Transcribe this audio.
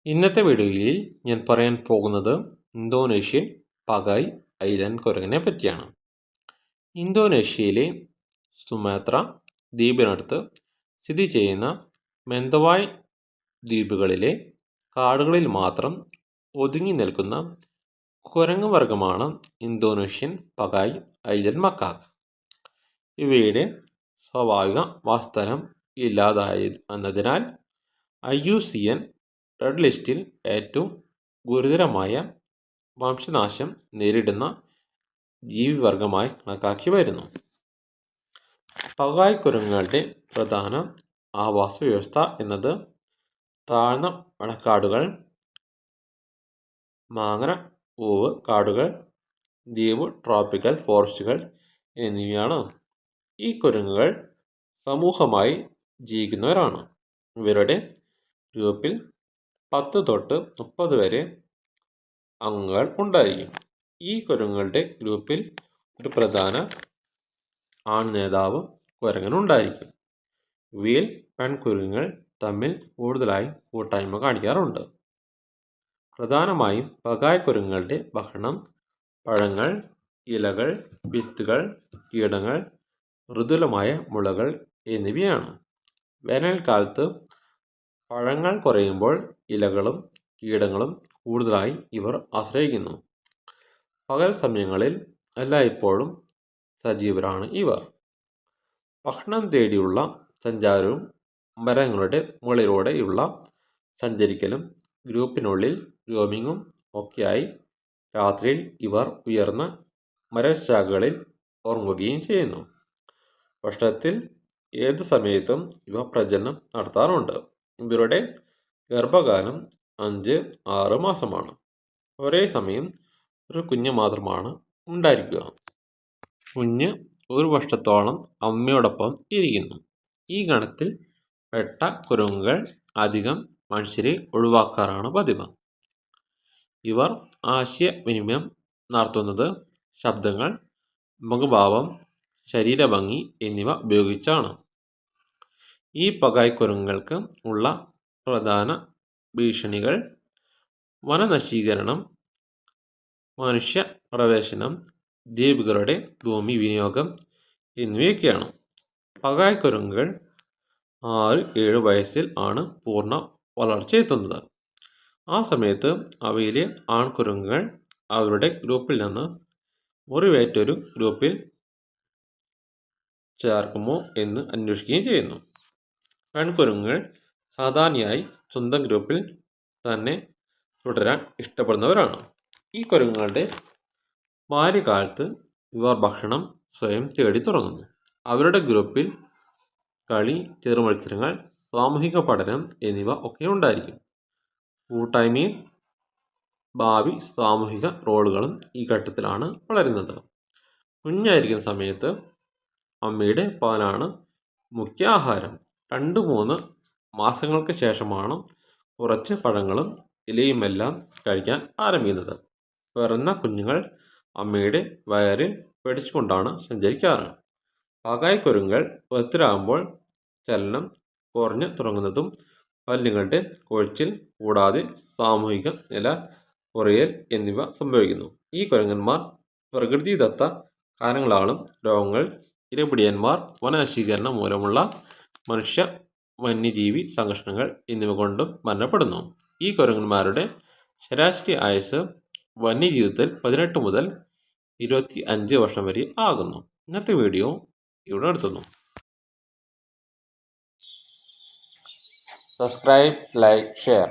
ഇന്നത്തെ വീഡിയോയിൽ ഞാൻ പറയാൻ പോകുന്നത് ഇന്തോനേഷ്യൻ പകായ് ഐലൻഡ് കുരങ്ങിനെ പറ്റിയാണ്. ഇന്തോനേഷ്യയിലെ സുമാത്ര ദ്വീപിനടുത്ത് സ്ഥിതി ചെയ്യുന്ന മെന്തവായ് ദ്വീപുകളിലെ കാടുകളിൽ മാത്രം ഒതുങ്ങി നിൽക്കുന്ന കുരങ്ങ് വർഗമാണ് ഇന്തോനേഷ്യൻ പകായ് ഐലൻഡ് മക്കാക്ക്. ഇവയുടെ സ്വാഭാവിക വാസസ്ഥലം ഇല്ലാതായതിനാൽ IUCN റെഡ് ലിസ്റ്റിൽ ഏറ്റവും ഗുരുതരമായ വംശനാശം നേരിടുന്ന ജീവിവർഗമായി കണക്കാക്കി വരുന്നു. പകായ് കുരങ്ങുകളുടെ പ്രധാന ആവാസ വ്യവസ്ഥ എന്നത് താഴ്ന്ന മഴക്കാടുകൾ, മാങ്ങറോവ് കാടുകൾ, ദ്വീപ് ട്രോപ്പിക്കൽ ഫോറസ്റ്റുകൾ എന്നിവയാണ്. ഈ കുരങ്ങുകൾ സമൂഹമായി ജീവിക്കുന്നവരാണ്. ഇവരുടെ ഗ്രൂപ്പിൽ 10 തൊട്ട് 30 വരെ അംഗങ്ങൾ ഉണ്ടായിരിക്കും. ഈ കുരങ്ങുകളുടെ ഗ്രൂപ്പിൽ ഒരു പ്രധാന ആൺ നേതാവ് കുരങ്ങനുണ്ടായിരിക്കും. ഇവയിൽ പെൺകുരങ്ങുകൾ തമ്മിൽ കൂടുതലായി കൂട്ടായ്മ കാണിക്കാറുണ്ട്. പ്രധാനമായും പകായ് കുരങ്ങുകളുടെ ഭക്ഷണം പഴങ്ങൾ, ഇലകൾ, വിത്തുകൾ, കീടങ്ങൾ, മൃദുലമായ മുളകൾ എന്നിവയാണ്. വേനൽക്കാലത്ത് പഴങ്ങൾ കുറയുമ്പോൾ ഇലകളും കീടങ്ങളും കൂടുതലായി ഇവർ ആശ്രയിക്കുന്നു. പകൽ സമയങ്ങളിൽ എല്ലായ്പ്പോഴും സജീവരാണ് ഇവർ. ഭക്ഷണം തേടിയുള്ള സഞ്ചാരവും മരങ്ങളുടെ മുകളിലൂടെയുള്ള സഞ്ചരിക്കലും ഗ്രൂപ്പിനുള്ളിൽ റോമിങ്ങും ഒക്കെയായി രാത്രിയിൽ ഇവർ ഉയർന്ന മരശാഖകളിൽ ഉറങ്ങുകയും ചെയ്യുന്നു. വർഷത്തിൽ ഏതു സമയത്തും ഇവ പ്രജനനം നടത്താറുണ്ട്. ഇവരുടെ ഗർഭകാലം 5-6 മാസമാണ്. ഒരേ സമയം ഒരു കുഞ്ഞ് മാത്രമാണ് ഉണ്ടായിരിക്കുക. കുഞ്ഞ് ഒരു വർഷത്തോളം അമ്മയോടൊപ്പം ഇരിക്കുന്നു. ഈ ഗണത്തിൽ പെട്ട കുരങ്ങുകൾ അധികം മനുഷ്യരെ ഒഴിവാക്കാറാണ് പതിവ്. ഇവർ ആശയവിനിമയം നടത്തുന്നത് ശബ്ദങ്ങൾ, മുഖഭാവം, ശരീരഭംഗി എന്നിവ ഉപയോഗിച്ചാണ്. ഈ പകായ് കുരങ്ങുകൾക്ക് ഉള്ള പ്രധാന ഭീഷണികൾ വനനശീകരണം, മനുഷ്യ പ്രവേശനം, ദ്വീപുകളുടെ ഭൂമി വിനിയോഗം എന്നിവയൊക്കെയാണ്. പകായ് കുരങ്ങുകൾ 6-7 വയസ്സിൽ ആണ് പൂർണ്ണ വളർച്ചയെത്തുന്നത്. ആ സമയത്ത് അവയിലെ ആൺകുരങ്ങുകൾ അവരുടെ ഗ്രൂപ്പിൽ നിന്ന് മുറിവേറ്റൊരു ഗ്രൂപ്പിൽ ചേർക്കുമോ എന്ന് അന്വേഷിക്കുകയും ചെയ്യുന്നു. പെൺകുരങ്ങുകൾ സാധാരണയായി സ്വന്തം ഗ്രൂപ്പിൽ തന്നെ തുടരാൻ ഇഷ്ടപ്പെടുന്നവരാണ്. ഈ കുരങ്ങുകളുടെ ബാല്യകാലത്ത് ഇവർ ഭക്ഷണം സ്വയം തേടി തുടങ്ങുന്നു. അവരുടെ ഗ്രൂപ്പിൽ കളി, ചെറുമത്സരങ്ങൾ, സാമൂഹിക പഠനം എന്നിവ ഒക്കെ ഉണ്ടായിരിക്കും. കൂട്ടായ്മയും ഭാവി സാമൂഹിക റോളുകളും ഈ ഘട്ടത്തിലാണ് വളരുന്നത്. കുഞ്ഞായിരിക്കുന്ന സമയത്ത് അമ്മയുടെ പാലാണ് മുഖ്യ ആഹാരം. 2-3 മാസങ്ങൾക്ക് ശേഷമാണ് കുറച്ച് പഴങ്ങളും ഇലയുമെല്ലാം കഴിക്കാൻ ആരംഭിക്കുന്നത്. പിറന്ന കുഞ്ഞുങ്ങൾ അമ്മയുടെ വയറിൽ പിടിച്ചുകൊണ്ടാണ് സഞ്ചരിക്കാറ്. പകായ് കുരങ്ങുകൾ വലുതാകുമ്പോൾ ചലനം കുറഞ്ഞു തുടങ്ങുന്നതും പല്ലുകളുടെ കൊഴിച്ചിൽ കൂടാതെ സാമൂഹിക നില കുറയൽ എന്നിവ സംഭവിക്കുന്നു. ഈ കുരങ്ങന്മാർ പ്രകൃതിദത്ത കാരണങ്ങളാലും രോഗങ്ങൾ, ഇരപിടിയന്മാർ, വനനശീകരണം മൂലമുള്ള മനുഷ്യ വന്യജീവി സംഘർഷങ്ങൾ എന്നിവ കൊണ്ടും മരണപ്പെടുന്നു. ഈ കുരങ്ങന്മാരുടെ ശരാശരി ആയുസ് വന്യജീവിതത്തിൽ 18 മുതൽ 25 വർഷം വരെ ആകുന്നു. ഇന്നത്തെ വീഡിയോ ഇവിടെ നിർത്തുന്നു. Subscribe, like, share.